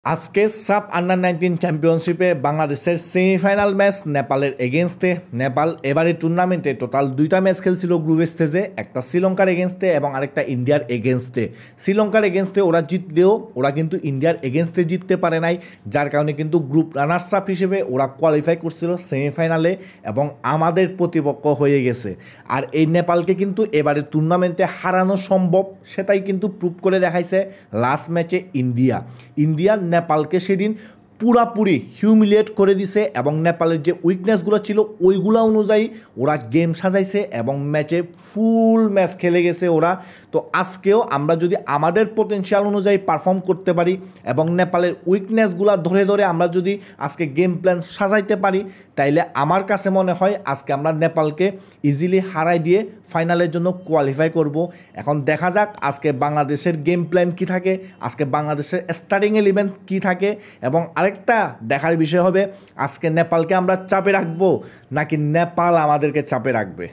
আজকে sub under 19 চ্যাম্পিয়নশিপে বাংলাদেশের সেমিফাইনাল ম্যাচ নেপালের এগেনস্টে। নেপাল এবারে টুর্নামেন্টে টোটাল দুইটা ম্যাচ খেলছিল গ্রুপ স্টেজে, একটা শ্রীলঙ্কার এগেনস্টে এবং আরেকটা ইন্ডিয়ার এগেনস্টে। শ্রীলঙ্কার এগেনস্টে ওরা জিতলেও ওরা কিন্তু ইন্ডিয়ার এগেনস্টে জিততে পারে নাই, যার কারণে কিন্তু গ্রুপ রানার্স আপ হিসেবে ওরা কোয়ালিফাই করছিল সেমিফাইনালে এবং আমাদের প্রতিপক্ষ হয়ে গেছে। আর এই নেপালকে কিন্তু এবারে টুর্নামেন্টে হারানো সম্ভব, সেটাই কিন্তু প্রুভ করে দেখাইছে লাস্ট ম্যাচে ইন্ডিয়া নেপালকে সেদিন পুরাপুরি হিউমিলিয়েট করে দিছে এবং নেপালের যে উইকনেসগুলো ছিল ওইগুলো অনুযায়ী ওরা গেম সাজাইছে এবং ম্যাচে ফুল ম্যাচ খেলে গেছে ওরা। তো আজকেও আমরা যদি আমাদের পোটেনশিয়াল অনুযায়ী পারফর্ম করতে পারি এবং নেপালের উইকনেসগুলো ধরে ধরে আমরা যদি আজকে গেম প্ল্যান সাজাইতে পারি, তাইলে আমার কাছে মনে হয় আজকে আমরা নেপালকে ইজিলি হারাই দিয়ে ফাইনালের জন্য কোয়ালিফাই করব। এখন দেখা যাক আজকে বাংলাদেশের গেম প্ল্যান কী থাকে, আজকে বাংলাদেশের স্টার্টিং ইলেভেন কী থাকে, এবং আরেকটা দেখার বিষয় হবে আজকে নেপালকে আমরা চাপে রাখবো নাকি নেপাল আমাদেরকে চাপে রাখবে।